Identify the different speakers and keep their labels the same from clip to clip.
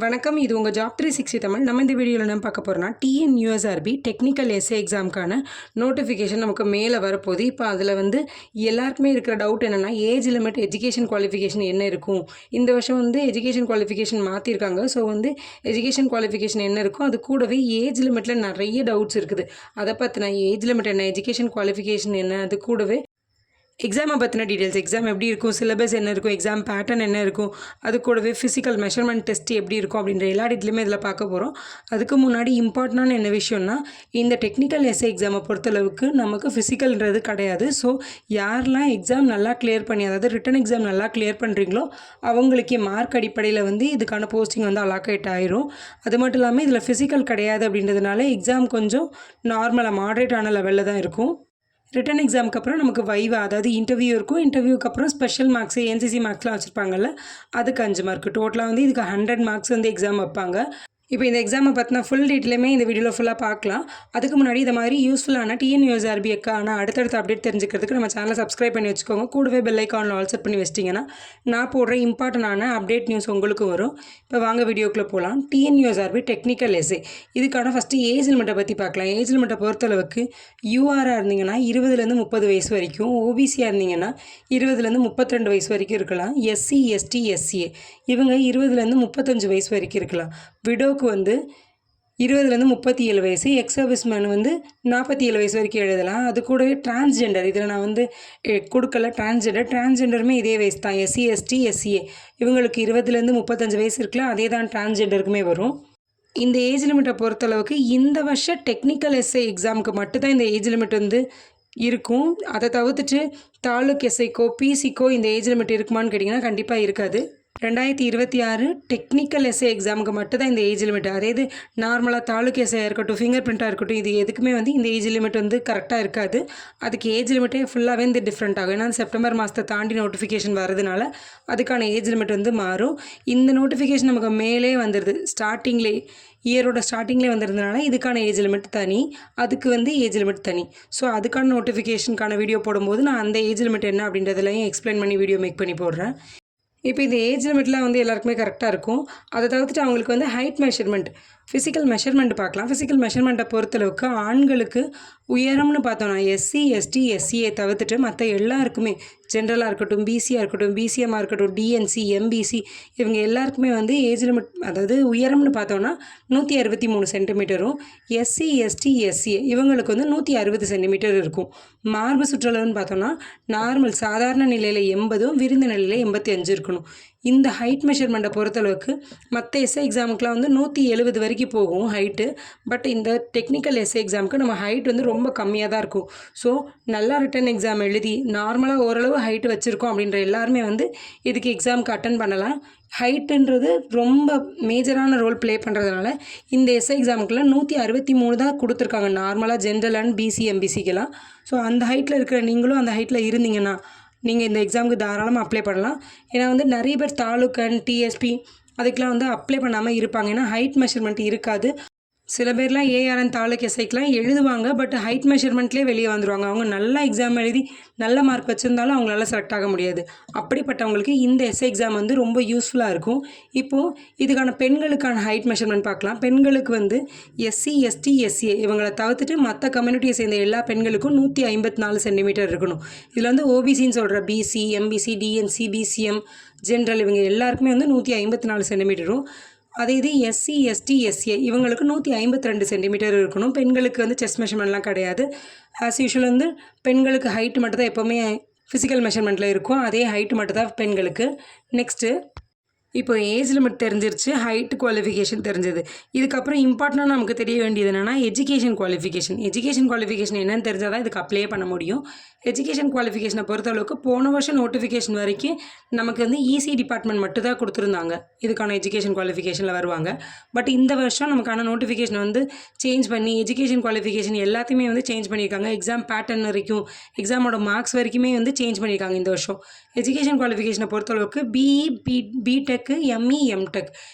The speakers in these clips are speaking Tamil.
Speaker 1: வணக்கம். இது உங்கள் ஜாப் 360 தமிழ். நம்ம இந்த வீடியோவில் என்ன பார்க்க போகிறோம்னா, டிஎன்யூஎஸ்ஆர்பி டெக்னிக்கல் எஸ்ஏ எக்ஸாமுக்கான நோட்டிஃபிகேஷன் நமக்கு மேலே வரப்போகுது. இப்போ அதில் எல்லாருக்குமே இருக்கிற டவுட் என்னென்னா, ஏஜ் லிமிட், எஜுகேஷன் குவாலிஃபிகேஷன் என்ன இருக்கும்? இந்த வருஷம் எஜுகேஷன் குவாலிஃபிகேஷன் மாற்றிருக்காங்க. ஸோ எஜுகேஷன் குவாலிஃபிகேஷன் என்ன இருக்கும், அது கூடவே ஏஜ் லிமிட்டில் நிறைய டவுட்ஸ் இருக்குது. அதை பற்றின ஏஜ் லிமிட் என்ன, எஜுகேஷன் குவாலிஃபிகேஷன் என்ன, அது கூடவே எக்ஸாமை பற்றின டீட்டெயில்ஸ், எக்ஸாம் எப்படி இருக்கும், சிலபஸ் என்ன இருக்கும், எக்ஸாம் பேட்டர்ன் என்ன இருக்கும், அது கூடவே ஃபிசிக்கல் மெஷர்மெண்ட் டெஸ்ட் எப்படி இருக்கும் அப்படின்ற எல்லா டீட்டெயிலுமே இதில் பார்க்க போகிறோம். அதுக்கு முன்னாடி இம்பார்ட்டண்டான என்ன விஷயம்னா, இந்த டெக்னிக்கல் எஸ்ஏ எக்ஸாமை பொறுத்தளவுக்கு நமக்கு ஃபிசிக்கல்ன்றது கிடையாது. ஸோ யாரெல்லாம் எக்ஸாம் நல்லா கிளியர் பண்ணி, அதாவது ரிட்டன் எக்ஸாம் நல்லா கிளியர் பண்ணுறீங்களோ அவங்களுக்கே மார்க் அடிப்படையில் இதுக்கான போஸ்டிங் அலாகேட் ஆயிரும். அது மட்டும் இல்லாமல் இதில் ஃபிசிக்கல் கிடையாது அப்படின்றதுனால எக்ஸாம் கொஞ்சம் நார்மலாக மாட்ரேட்டான லெவலில் தான் இருக்கும். ரிட்டன் எக்ஸாமுக்கு அப்புறம் நமக்கு வைவா, அதாவது இன்டர்வியூ இருக்கும். இன்டர்வியூக்கு அப்புறம் ஸ்பெஷல் மார்க்ஸு, என்சிசி மார்க்ஸ்லாம் வச்சுருப்பாங்கல்ல, அதுக்கு 5 மார்க். டோட்டலாக இதுக்கு 100 மார்க்ஸ் எக்ஸாம் வைப்பாங்க. இப்போ இந்த எக்ஸாமை பற்றின ஃபுல் டீட்டெயிலுமே இந்த வீடியோவில் ஃபுல்லாக பார்க்கலாம். அதுக்கு முன்னாடி இந்த மாதிரி யூஸ்ஃபுல்லான டிஎன்யூஎஸ்ஆர்பிக்கான அடுத்தடுத்த அப்டேட் தெரிஞ்சுக்கிறதுக்கு நம்ம சேனலை சப்ஸ்கிரைப் பண்ணி வச்சுக்கோங்க. கூடவே பெல் ஐக்கானில் ஆல் செட் பண்ணி வச்சிட்டிங்கன்னா நான் போடுற இம்பார்ட்டண்டான அப்டேட் நியூஸ் உங்களுக்கு வரும். இப்போ வாங்க வீடியோக்குள்ளே போகலாம். டிஎன்யூஎஸ்ஆர்பி டெக்னிக்கல் எஸ்ஏ இதுக்கான ஃபஸ்ட்டு ஏஜ் லிமிட்டை பற்றி பார்க்கலாம். ஏஜ் லிமிட்டை பொறுத்தளவுக்கு யூஆராக இருந்தீங்கன்னா 20லேருந்து 30 வயசு வரைக்கும், ஓபிசியாக இருந்தீங்கன்னா 20லேருந்து 32 வயசு வரைக்கும் இருக்கலாம். எஸ்சி, எஸ்டி, எஸ்சிஏ இவங்க 20லேருந்து 35 வயசு வரைக்கும் இருக்கலாம். விடோக்கு 20லேருந்து 37 வயசு, எக்ஸ் சர்வீஸ்மேன் 47 வயசு வரைக்கும் எழுதலாம். அது கூடவே டிரான்ஸ்ஜெண்டர், இதில் நான் கொடுக்கல. டிரான்ஸ்ஜெண்டருமே இதே வயசு தான். எஸ்சி, எஸ்டி, எஸ்சிஏ இவங்களுக்கு 20லேருந்து 35 வயசு இருக்கலாம். அதே தான் டிரான்ஸ்ஜெண்டருக்குமே வரும். இந்த ஏஜ் லிமிட்டை பொறுத்தளவுக்கு இந்த வருஷம் டெக்னிக்கல் எஸ்ஏ எக்ஸாமுக்கு மட்டும்தான் இந்த ஏஜ் லிமிட் இருக்கும். அதை தவிர்த்துட்டு தாலுக் எஸ்ஐக்கோ பிசிக்கோ இந்த ஏஜ் லிமிட் இருக்குமான்னு கேட்டிங்கன்னா கண்டிப்பாக இருக்காது. 2026 டெக்னிக்கல் எஸ்ஏ எக்ஸாமுக்கு மட்டும் தான் இந்த ஏஜ் லிமிட். அதே இது நார்மலாக தாலுக் எஸ்ஐயாக இருக்கட்டும், ஃபிங்கர் பிரிண்ட்டாக இருக்கட்டும், இது எதுக்குமே இந்த ஏஜ் லிமிட் கரெக்டாக இருக்காது. அதுக்கு ஏஜ் லிமிட்டே ஃபுல்லாகவே டிஃப்ரெண்ட் ஆகும். ஏன்னா செப்டம்பர் மாதத்தை தாண்டி நோட்டிஃபிகேஷன் வரதுனால அதுக்கான ஏஜ் லிமிட் மாறும். இந்த நோட்டிஃபிகேஷன் நமக்கு மேலே வந்துடுது, இயரோட ஸ்டார்டிங்லேயே வந்துருந்தனால இதுக்கான ஏஜ் லிமிட் தனி, அதுக்கு ஏஜ் லிமிட் தனி. ஸோ அதுக்கான நோட்டிஃபிகேஷனுக்கான வீடியோ போடும்போது நான் அந்த ஏஜ் லிமிட் என்ன அப்படின்றதுலையும் எக்ஸ்பிளைன் பண்ணி வீடியோ மேக் பண்ணி போடுறேன். இப்போ இந்த ஏஜ் லிமிட்லாம் எல்லாருக்குமே கரெக்டாக இருக்கும். அதை தவிர்த்துட்டு அவங்களுக்கு ஹைட் மெஷர்மெண்ட், ஃபிசிக்கல் மெஷர்மெண்ட் பார்க்கலாம். ஃபிசிக்கல் மெஷர்மெண்ட்டை பொறுத்தளவுக்கு ஆண்களுக்கு உயரம்னு பார்த்தோன்னா எஸ்சி, எஸ்டி, எஸ்சியை தவிர்த்துட்டு மற்ற எல்லாருக்குமே, ஜென்ரலாக இருக்கட்டும், பிசியாக இருக்கட்டும், பிசிஎம்மாக இருக்கட்டும், டிஎன்சி, எம்பிசி இவங்க எல்லாருக்குமே ஏஜ் லிமிட், அதாவது உயரம்னு பார்த்தோன்னா 163 சென்டிமீட்டரும், எஸ்சி, எஸ்டி, எஸ்சிஏ இவங்களுக்கு 160 சென்டிமீட்டர் இருக்கும். மார்பு சுற்றளவுன்னு பார்த்தோன்னா நார்மல் சாதாரண நிலையில் 80, விருந்த நிலையில் 85 இருக்கணும். இந்த ஹைட் மெஷர்மெண்ட்டை பொறுத்தளவுக்கு மற்ற எஸ்ஏ எக்ஸாமுக்குலாம் 170 வரைக்கும் போகும் ஹைட்டு. பட் இந்த டெக்னிக்கல் எஸ்ஏ எக்ஸாமுக்கு நம்ம ஹைட் ரொம்ப கம்மியாக தான் இருக்கும். ஸோ நல்லா ரிட்டன் எக்ஸாம் எழுதி நார்மலாக ஓரளவு ஹைட்டு வச்சுருக்கோம் அப்படின்ற எல்லாருமே இதுக்கு எக்ஸாமுக்கு அட்டன் பண்ணலாம். ஹைட்டுன்றது ரொம்ப மேஜரான ரோல் ப்ளே பண்ணுறதுனால இந்த எஸ்ஏ எக்ஸாமுக்குலாம் 163 தான் கொடுத்துருக்காங்க நார்மலாக ஜென்ரல் அண்ட் பிசி, எம்பிசிக்கெல்லாம். ஸோ அந்த ஹைட்டில் இருக்கிற நீங்களும் அந்த ஹைட்டில் இருந்தீங்கன்னா நீங்கள் இந்த எக்ஸாமுக்கு தாராளமாக அப்ளை பண்ணலாம். ஏன்னா நிறைய பேர் தாலுக் அண்ட் டிஎஸ்பி அதுக்கெலாம் அப்ளை பண்ணாமல் இருப்பாங்க. ஏன்னா ஹைட் மெஷர்மெண்ட் இருக்காது. சில பேர்லாம் ஏஆர்என் தாலுக் எஸ்ஐக்கெலாம் எழுதுவாங்க, பட் ஹைட் மெஷர்மெண்ட்லேயே வெளியே வந்துடுவாங்க. அவங்க நல்லா எக்ஸாம் எழுதி நல்ல மார்க் வச்சுருந்தாலும் அவங்களால செலக்ட் ஆக முடியாது. அப்படிப்பட்டவங்களுக்கு இந்த எஸ்ஐ எக்ஸாம் ரொம்ப யூஸ்ஃபுல்லாக இருக்கும். இப்போது இதுக்கான பெண்களுக்கான ஹைட் மெஷர்மெண்ட் பார்க்கலாம். பெண்களுக்கு எஸ்சி, எஸ்டி, எஸ்சிஏ இவங்களை தவிர்த்துட்டு மற்ற கம்யூனிட்டியை சேர்ந்த எல்லா பெண்களுக்கும் 154 சென்டிமீட்டர் இருக்கணும். இதில் ஓபிசின்னு சொல்கிற BC, MBC, DNC, BCM, general இவங்க எல்லாருக்குமே 154 சென்டிமீட்டரும். அதே இது எஸ்சி, எஸ்டி, எஸ்சிஏ இவங்களுக்கு 152 சென்டிமீட்டர் இருக்கணும். பெண்களுக்கு செஸ்ட் மெஷர்மெண்ட்லாம் கிடையாது. ஆஸ் யூஷுவல் பெண்களுக்கு ஹைட்டு மட்டும் தான் எப்போவுமே ஃபிசிக்கல் மெஷர்மெண்ட்டில் இருக்கும். அதே ஹைட்டு மட்டும் தான் பெண்களுக்கு. நெக்ஸ்ட்டு இப்போ ஏஜ் லிமிட் தெரிஞ்சிருச்சு, ஹைட் குவாலிஃபிகேஷன் தெரிஞ்சது. இதுக்கப்புறம் இம்பார்ட்டண்டாக நமக்கு தெரிய வேண்டியது என்னென்னா எஜுகேஷன் குவாலிஃபிகேஷன். எஜுகேஷன் குவாலிஃபிகேஷன் என்னென்னு தெரிஞ்சால் தான் இதுக்கு அப்ளை பண்ண முடியும். எஜுகேஷன் குவாலிஃபிகேஷனை பொறுத்தளவுக்கு போன வருஷம் நோட்டிஃபிகேஷன் வரைக்கும் நமக்கு இசி டிபார்ட்மெண்ட் மட்டும் தான் கொடுத்துருந்தாங்க. இதுக்கான எஜுகேஷன் குவாலிஃபிகேஷனில் வருவாங்க. பட் இந்த வருஷம் நமக்கான நோட்டிஃபிகேஷன் சேஞ்ச் பண்ணி எஜுகேஷன் குவாலிஃபிகேஷன் எல்லாத்தையுமே சேஞ்ச் பண்ணியிருக்காங்க. எக்ஸாம் பேட்டர்ன் வரைக்கும், எக்ஸாமோட மார்க்ஸ் வரைக்குமே சேஞ்ச் பண்ணியிருக்காங்க இந்த வருஷம். எஜுகேஷன் குவாலிஃபிகேஷனை பொறுத்தளவுக்கு பிஇ, பிடெக், எம்இ, எம்டெக்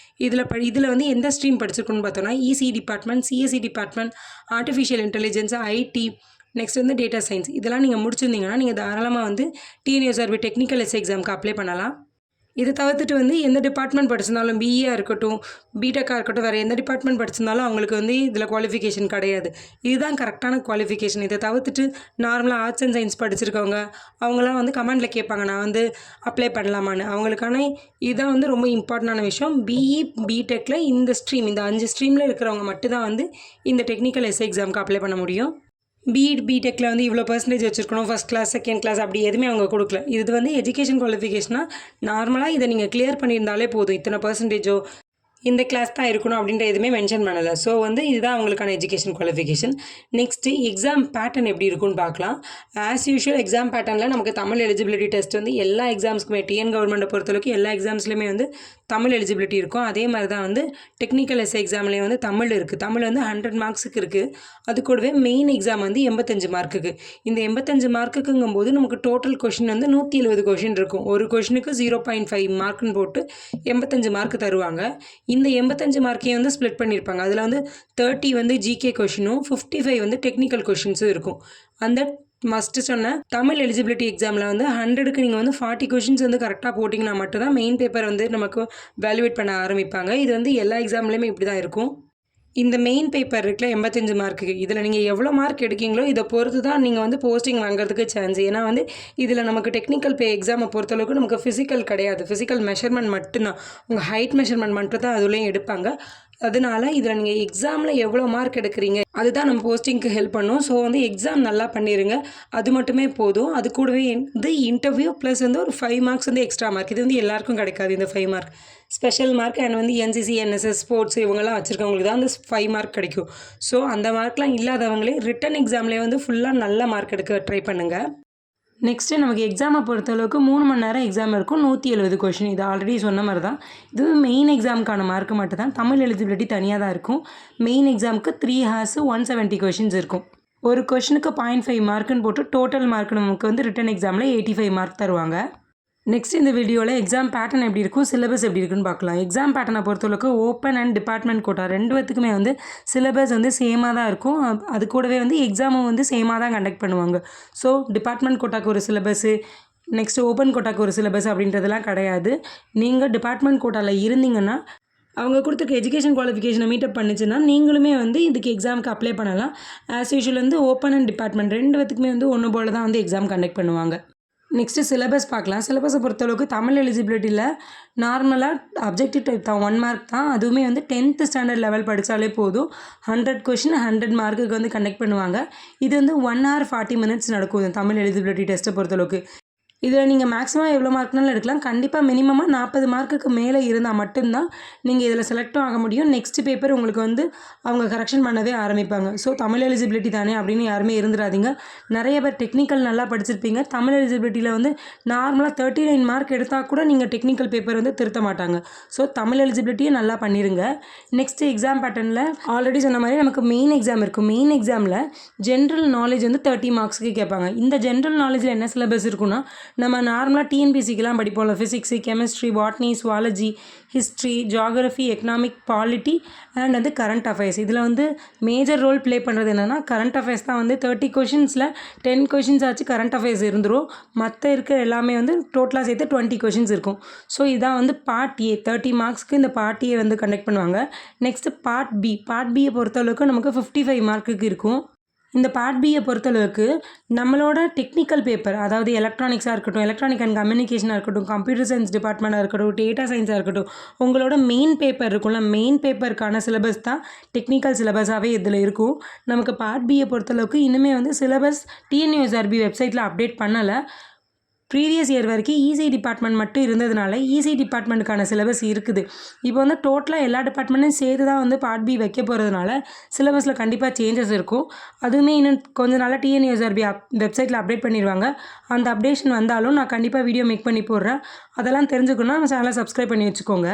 Speaker 1: இதில் எந்த ஸ்ட்ரீம் படிச்சிருக்கணும்னு பார்த்தோன்னா EC department, CSC department, artificial intelligence, IT, next data science இதெல்லாம் நீங்கள் முடிச்சிருந்தீங்கன்னா நீங்கள் தாராளமாக டிஎன்யூஎஸ்ஆர்பி டெக்னிக்கல் எஸ்ஏ எக்ஸாமுக்கு அப்ளை பண்ணலாம். இதை தவிர்த்துட்டு வந்து எந்த டிபார்ட்மெண்ட் படிச்சிருந்தாலும் பிஇயாக இருக்கட்டும், பிடெக்காக இருக்கட்டும், வேறு எந்த டிபார்ட்மெண்ட் படிச்சிருந்தாலும் அவங்களுக்கு வந்து இதில் குவாலிஃபிகேஷன் கிடையாது. இதுதான் கரெக்டான குவாலிஃபிகேஷன். இதை தவிர்த்துட்டு நார்மலாக ஆர்ட்ஸ் அண்ட் சயின்ஸ் படிச்சிருக்கவங்க அவங்களாம் வந்து கமெண்டில் கேட்பாங்க, நான் வந்து அப்ளை பண்ணலாமான்னு. அவங்களுக்கான இதுதான் வந்து ரொம்ப இம்பார்ட்டண்டான விஷயம். பிஇ பிடெக்கில் இந்த 5 ஸ்ட்ரீமில் இருக்கிறவங்க மட்டும்தான் வந்து இந்த டெக்னிக்கல் எஸ்ஏ எக்ஸாமுக்கு அப்ளை பண்ண முடியும். பிடெக்கில் வந்து இவ்வளோ பர்சன்டேஜ் வச்சுருக்கணும், ஃபஸ்ட் கிளாஸ் செகண்ட் கிளாஸ் அப்படி எதுவுமே அவங்க கொடுக்கல. இது வந்து எஜுகேஷன் குவாலிஃபிகேஷனாக நார்மலாக இதை நீங்கள் கிளியர் பண்ணியிருந்தாலே போதும். இத்தனை பர்சன்டேஜோ இந்த கிளாஸ் தான் இருக்கணும் அப்படின்ற எதுவுமே மென்ஷன் பண்ணலை. ஸோ வந்து இதுதான் அவங்களுக்கான education qualification. Next exam pattern எப்படி இருக்குன்னு பார்க்கலாம். ஆஸ் யூஷுவல் எக்ஸாம் பேட்டர்னில் நமக்கு தமிழ் எலிஜிபிலிட்டி டெஸ்ட் வந்து எல்லா எக்ஸாம்ஸ்க்குமே டிஎன் கவர்மெண்ட்டை பொறுத்தளவுக்கு எல்லா எக்ஸாம்ஸ்லையுமே வந்து தமிழ் எலிஜிபிலிட்டி இருக்கும். அதே மாதிரி தான் வந்து டெக்னிக்கல் எஸ்ஏ எக்ஸாம்லேயும் வந்து தமிழ் இருக்குது. தமிழ் வந்து 100 மார்க்ஸுக்கு இருக்குது. அது கூடவே மெயின் எக்ஸாம் வந்து 85 மார்க்குக்கு. இந்த 85 மார்க்குக்குங்கும்போது நமக்கு டோட்டல் கொஷின் வந்து 170 கொஷின் இருக்கும். ஒரு கொஷினுக்கு 0.5 மார்க்குன்னு போட்டு 85 மார்க் தருவாங்க. இந்த 85 மார்க்கையும் வந்து ஸ்ப்ளிட் பண்ணியிருப்பாங்க. அதில் வந்து 30 வந்து ஜிகே கொஷினும் 55 வந்து டெக்னிக்கல் கொஷின்ஸும் இருக்கும். அந்த மஸ்ட்டு சொன்ன தமிழ் எலிஜிபிலிட்டி எக்ஸாமில் வந்து 100க்கு நீங்கள் வந்து 40 கொஷின்ஸ் வந்து கரெக்டாக போட்டிங்கன்னா மட்டும்தான் மெயின் பேப்பர் வந்து நமக்கு வேல்யூவேட் பண்ண ஆரம்பிப்பாங்க. இது வந்து எல்லா எக்ஸாம்லேயுமே இப்படி தான் இருக்கும். இந்த மெயின் பேப்பர் இருக்குல்ல 85 மார்க்குக்கு, இதில் நீங்கள் எவ்வளோ மார்க் எடுக்கீங்களோ இதை பொறுத்து தான் நீங்கள் வந்து போஸ்டிங் வாங்குறதுக்கு சான்ஸ். ஏன்னா வந்து இதில் நமக்கு டெக்னிக்கல் எக்ஸாமை பொறுத்தளவுக்கு நமக்கு ஃபிசிக்கல் கிடையாது. ஃபிசிக்கல் மெஷர்மெண்ட் மட்டும்தான், உங்கள் ஹைட் மெஷர்மெண்ட் மட்டும் தான் அதுலேயும் எடுப்பாங்க. அதனால இதில் நீங்கள் எக்ஸாமில் எவ்வளோ மார்க் எடுக்கிறீங்க அதுதான் நம்ம போஸ்டிங்க்கு ஹெல்ப் பண்ணும். ஸோ வந்து எக்ஸாம் நல்லா பண்ணிடுங்க, அது மட்டுமே போதும். அது கூடவே வந்து இன்டர்வியூ ப்ளஸ் வந்து ஒரு 5 மார்க்ஸ் வந்து எக்ஸ்ட்ரா மார்க். இது வந்து எல்லாருக்கும் கிடைக்காது. இந்த 5 மார்க் ஸ்பெஷல் மார்க் அண்ட் வந்து என்சிசி என்எஸ்எஸ் ஸ்போர்ட்ஸ் இவங்கெல்லாம் வச்சுருக்கவங்களுக்கு தான் அந்த 5 மார்க் கிடைக்கும். ஸோ அந்த மார்க்லாம் இல்லாதவங்களே ரிட்டன் எக்ஸாம்லேயே வந்து ஃபுல்லாக நல்ல மார்க் எடுக்க ட்ரை பண்ணுங்கள். நெக்ஸ்ட்டு நமக்கு எக்ஸாமை பொறுத்தளவுக்கு 3 மணி நேரம் எக்ஸாம் இருக்கும். 170 கொஷின். இது ஆல்ரெடி சொன்ன மாதிரி தான். இது மெயின் எக்ஸாமுக்கான மார்க் மட்டும் தான். தமிழ் எலிஜிபிலிட்டி தனியாக தான் இருக்கும். மெயின் எக்ஸாமுக்கு 3 ஹார்ஸ் 170 கொஷின்ஸ் இருக்கும். ஒரு கொஷினுக்கு 0.5 மார்க்குன்னு போட்டு டோட்டல் மார்க் நமக்கு வந்து ரிட்டன் எக்ஸாமில் 85 மார்க் தருவாங்க. நெக்ஸ்ட் இந்த வீடியோவில் எக்ஸாம் பேட்டர்ன் எப்படி இருக்கும், சிலபஸ் எப்படி இருக்குன்னு பார்க்கலாம். எக்ஸாம் பேட்டர்னை பொறுத்தளவுக்கு ஓப்பன் அண்ட் டிபார்ட்மெண்ட் கோட்டா 2 வந்து சிலபஸ் வந்து சேமாக தான் இருக்கும். அது கூடவே வந்து எக்ஸாமும் வந்து சேமாக தான் கண்டக்ட் பண்ணுவாங்க. ஸோ டிபார்ட்மெண்ட் கோட்டாக்கு ஒரு சிலபஸ்ஸு, நெக்ஸ்ட் ஓப்பன் கோட்டாக்கு ஒரு சிலபஸ் அப்படின்றதெல்லாம் கிடையாது. நீங்கள் டிபார்ட்மெண்ட் கோட்டாவில் இருந்தீங்கன்னா அவங்க கொடுத்துருக்க எஜுகேஷன் குவாலிஃபிகேஷனை மீட்டப் பண்ணிச்சுன்னா நீங்களுமே வந்து இதுக்கு எக்ஸாமுக்கு அப்ளை பண்ணலாம். ஆஸ் யூஷுவல் வந்து ஓப்பன் அண்ட் டிபார்ட்மெண்ட் 2 வந்து ஒன்று போல் தான் வந்து எக்ஸாம் கண்டக்ட் பண்ணுவாங்க. நெக்ஸ்ட்டு சிலபஸ் பார்க்கலாம். சிலபஸை பொறுத்தளவுக்கு தமிழ் எலிஜிபிலிட்டியில் நார்மலாக அப்ஜெக்டிவ் டைப் தான் 1 மார்க் தான். அதுவுமே வந்து 10th ஸ்டாண்டர்ட் லெவல் படித்தாலே போதும். 100 கொஷின் 100 மார்க்குக்கு வந்து கண்டக்ட் பண்ணுவாங்க. இது வந்து 1 hour 40 minutes நடக்கும் இந்த தமிழ் எலிஜிபிலிட்டி டெஸ்ட்டை பொறுத்தளவுக்கு. இதில் நீங்கள் மேக்ஸிமம் எவ்வளோ மார்க்னாலும் எடுக்கலாம். கண்டிப்பாக மினிமமாக 40 மார்க்குக்கு மேலே இருந்தால் மட்டும்தான் நீங்கள் இதில் செலக்டும் ஆக முடியும். நெக்ஸ்ட் பேப்பர் உங்களுக்கு வந்து அவங்க கரெக்ஷன் பண்ணவே ஆரம்பிப்பாங்க. ஸோ தமிழ் எலிஜிபிலிட்டி தானே அப்படின்னு யாருமே இருந்துடாதீங்க. நிறைய பேர் டெக்னிக்கல் நல்லா படிச்சிருப்பீங்க. தமிழ் எலிஜிபிலிட்டியில் வந்து நார்மலாக 39 மார்க் எடுத்தால் கூட நீங்கள் டெக்னிக்கல் பேப்பர் வந்து திருத்த மாட்டாங்க. ஸோ தமிழ் எலிஜிபிலிட்டியை நல்லா பண்ணிடுங்க. நெக்ஸ்ட்டு எக்ஸாம் பேட்டர்னில் ஆல்ரெடி சொன்ன மாதிரி நமக்கு மெயின் எக்ஸாம் இருக்கும். மெயின் எக்ஸாமில் ஜென்ரல் நாலேஜ் வந்து 30 மார்க்ஸுக்கு கேட்பாங்க. இந்த ஜென்ரல் நாலேஜில் என்ன சிலபஸ் இருக்குன்னா, நம்ம நார்மலாக டிஎன்பிசிக்கெலாம் படிப்போம்ல, physics, chemistry, botany, zoology, history, geography, economic, polity and வந்து கரண்ட் அஃபேர்ஸ். இதில் வந்து மேஜர் ரோல் ப்ளே பண்ணுறது என்னென்னா கரண்ட் அஃபேர்ஸ் தான். வந்து 30 கொஷின்ஸில் 10 கொஷின்ஸ் ஆச்சு கரண்ட் அஃபேர்ஸ் இருந்துரும். மற்ற இருக்கிற எல்லாமே வந்து டோட்டலாக சேர்த்து 20 கொஷின்ஸ் இருக்கும். ஸோ இதான் வந்து பார்ட் ஏ. 30 மார்க்ஸ்க்கு இந்த பார்ட் ஏ வந்து கண்டக்ட் பண்ணுவாங்க. Next part B. பார்ட் பியை பொறுத்தளவுக்கு நமக்கு 55 மார்க்குக்கு இருக்கும். இந்த பார்ட் பியை பொறுத்தளவுக்கு நம்மளோட டெக்னிக்கல் பேப்பர், அதாவது எலக்ட்ரானிக்ஸாக இருக்கட்டும், எலக்ட்ரானிக் அண்ட் கம்யூனிகேஷனாக இருக்கட்டும், கம்ப்யூட்டர் சயின்ஸ் டிபார்ட்மெண்ட்டாக இருக்கட்டும், டேட்டா சயின்ஸாக இருக்கட்டும், உங்களோட மெயின் பேப்பர் இருக்கும்ல, மெயின் பேப்பருக்கான சிலபஸ் தான் டெக்னிக்கல் சிலபஸாகவே இதில் இருக்கும். நமக்கு பார்ட் பியை பொறுத்தளவுக்கு இன்னுமே வந்து சிலபஸ் டிஎன்யூஎஸ்ஆர்பி வெப்சைட்டில் அப்டேட் பண்ணலை. ப்ரீவியஸ் இயர் வரைக்கும் இசி டிபார்ட்மெண்ட் மட்டும் இருந்ததுனால இசி டிபார்ட்மெண்ட்டுக்கான சிலபஸ் இருக்குது. இப்போ வந்து டோட்டலாக எல்லா டிபார்ட்மெண்ட்டையும் சேர்த்து தான் வந்து பார்ட் பி வைக்க போகிறதுனால சிலபஸில் கண்டிப்பாக சேஞ்சஸ் இருக்கும். அதுவுமே இன்னும் கொஞ்சம் நாளாக டிஎன்யூஎஸ்ஆர்பி வெப்சைட்டில் அப்டேட் பண்ணிடுவாங்க. அந்த அப்டேஷன் வந்தாலும் நான் கண்டிப்பாக வீடியோ மேக் பண்ணி போடுறேன். அதெல்லாம் தெரிஞ்சுக்கணுன்னா நம்ம சேனலை சப்ஸ்கிரைப் பண்ணி வச்சுக்கோங்க.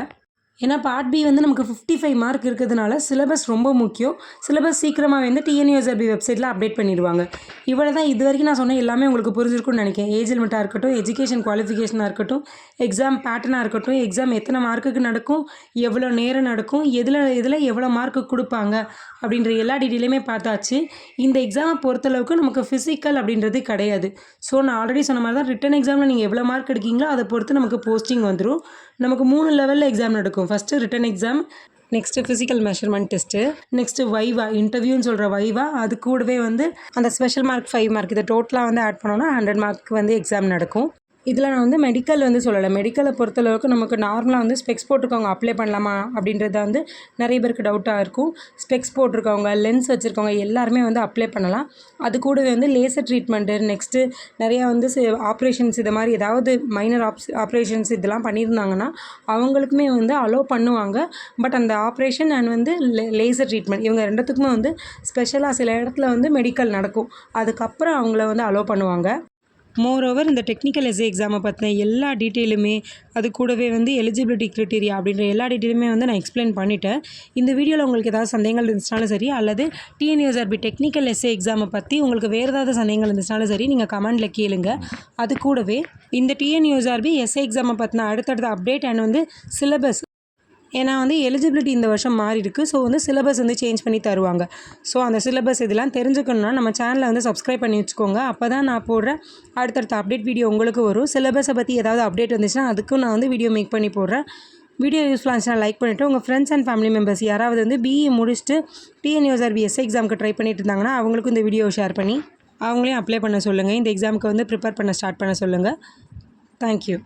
Speaker 1: ஏன்னா பார்ட் பி வந்து நமக்கு 55 மார்க் இருக்கிறதுனால சிலபஸ் ரொம்ப முக்கியம். சிலபஸ் சீக்கிரமாக வந்து டிஎன்யூஎஸ்ஆர்பி வெப்சைட்டில் அப்டேட் பண்ணிடுவாங்க. இவ்வளோ தான் இது வரைக்கும் நான் சொன்ன எல்லாமே உங்களுக்கு புரிஞ்சிருக்கும்னு நினைக்கிறேன். ஏஜ் லிமிட்டாக இருக்கட்டும், எஜுகேஷன் குவாலிஃபிகேஷனாக இருக்கட்டும், எக்ஸாம் பேட்டர்னாக இருக்கட்டும், எக்ஸாம் எத்தனை மார்க்குக்கு நடக்கும், எவ்வளோ நேரம் நடக்கும், எதில் எவ்வளோ மார்க்கு கொடுப்பாங்க அப்படின்ற எல்லா டீட்டெயிலுமே பார்த்தாச்சு. இந்த எக்ஸாமை பொறுத்தளவுக்கு நமக்கு ஃபிசிக்கல் அப்படின்றது கிடையாது. ஸோ நான் ஆல்ரெடி சொன்ன மாதிரி தான் ரிட்டன் எக்ஸாமில் நீங்கள் எவ்வளோ மார்க் எடுக்கீங்களோ அதை பொறுத்து நமக்கு போஸ்டிங் வந்துடும். நமக்கு 3 லெவலில் எக்ஸாம் நடக்கும். First written exam, next physical measurement test, next viva இன்டர்வியூன்னு சொல்கிற வைவா, அது கூடவே வந்து அந்த ஸ்பெஷல் மார்க் 5 மார்க் இதை டோட்டலாக வந்து ஆட் பண்ணோன்னா 100 மார்க் வந்து எக்ஸாம் நடக்கும். இதில் நான் வந்து மெடிக்கல் வந்து சொல்லலை. மெடிக்கலை பொறுத்தளவுக்கு நமக்கு நார்மலாக வந்து ஸ்பெக்ஸ் போட்டிருக்கவங்க அப்ளை பண்ணலாமா அப்படின்றது வந்து நிறைய பேருக்கு டவுட்டாக இருக்கும். ஸ்பெக்ஸ் போட்டிருக்கவங்க, லென்ஸ் வச்சுருக்கவங்க எல்லாருமே வந்து அப்ளை பண்ணலாம். அது கூடவே வந்து லேசர் ட்ரீட்மெண்ட்டு, நெக்ஸ்ட்டு நிறையா வந்து ஆப்ரேஷன்ஸ் இது மாதிரி ஏதாவது மைனர் ஆப்ரேஷன்ஸ் இதெல்லாம் பண்ணியிருந்தாங்கன்னா அவங்களுக்குமே வந்து அலோவ் பண்ணுவாங்க. பட் அந்த ஆப்ரேஷன் அண்ட் வந்து லேசர் ட்ரீட்மெண்ட் இவங்க ரெண்டுத்துக்குமே வந்து ஸ்பெஷலாக சில இடத்துல வந்து மெடிக்கல் நடக்கும். அதுக்கப்புறம் அவங்கள வந்து அலோவ் பண்ணுவாங்க. மோரோவர் இந்த டெக்னிக்கல் எஸ்ஏ எக்ஸாமை பற்றின எல்லா டீட்டெயிலுமே, அது கூடவே வந்து எலிஜிபிலிட்டி க்ரைட்டீரியா அப்படின்ற எல்லா டீட்டெயிலுமே வந்து நான் எக்ஸ்பிளைன் பண்ணிட்டேன். இந்த வீடியோவில் உங்களுக்கு ஏதாவது சந்தேகங்கள் இருந்துச்சுனாலும் சரி, அல்லது டிஎன்யூஎஸ்ஆர்பி டெக்னிக்கல் எஸ்ஏ எக்ஸாமை பற்றி உங்களுக்கு வேறு ஏதாவது சந்தேகங்கள் இருந்துச்சுனாலும் சரி, நீங்கள் கமெண்டில் கேளுங்க. அது கூடவே இந்த டிஎன்யூஎஸ்ஆர்பி எஸ்ஏ எக்ஸாமை பற்றின அடுத்தடுத்த அப்டேட் அண்ட் வந்து சிலபஸ், ஏன்னா வந்து எலிஜிபிலிட்டி இந்த வருஷம் மாறி இருக்குது. ஸோ வந்து சிலபஸ் வந்து சேஞ்ச் பண்ணி தருவாங்க. ஸோ அந்த சிலபஸ் இதெல்லாம் தெரிஞ்சுக்கணுன்னா நம்ம சேனலை வந்து சப்ஸ்கிரைப் பண்ணி வச்சுக்கோங்க. அப்போ தான் நான் போடுற அடுத்தடுத்த அப்டேட் வீடியோ உங்களுக்கு வரும். சிலபஸை பற்றி ஏதாவது அப்டேட் வந்துச்சுன்னா அதுக்கும் நான் வந்து வீடியோ மேக் பண்ணி போடுறேன். வீடியோ யூஸ்ஃபுல்லாக இருந்துச்சுன்னா லைக் பண்ணிவிட்டு உங்கள் ஃப்ரெண்ட்ஸ் அண்ட் ஃபேமிலி மெம்பர்ஸ் யாராவது வந்து பிஇ முடிச்சுட்டு டிஎன்யூஎஸ்ஆர்பி எஸ்ஏ எக்ஸாமுக்கு ட்ரை பண்ணிட்டு இருந்தாங்கன்னா அவங்களுக்கும் இந்த வீடியோவை ஷேர் பண்ணி அவங்களையும் அப்ளை பண்ண சொல்லுங்கள். இந்த எக்ஸாமுக்கு வந்து ப்ரிப்பேர் பண்ண ஸ்டார்ட் பண்ண சொல்லுங்கள். தேங்க்யூ.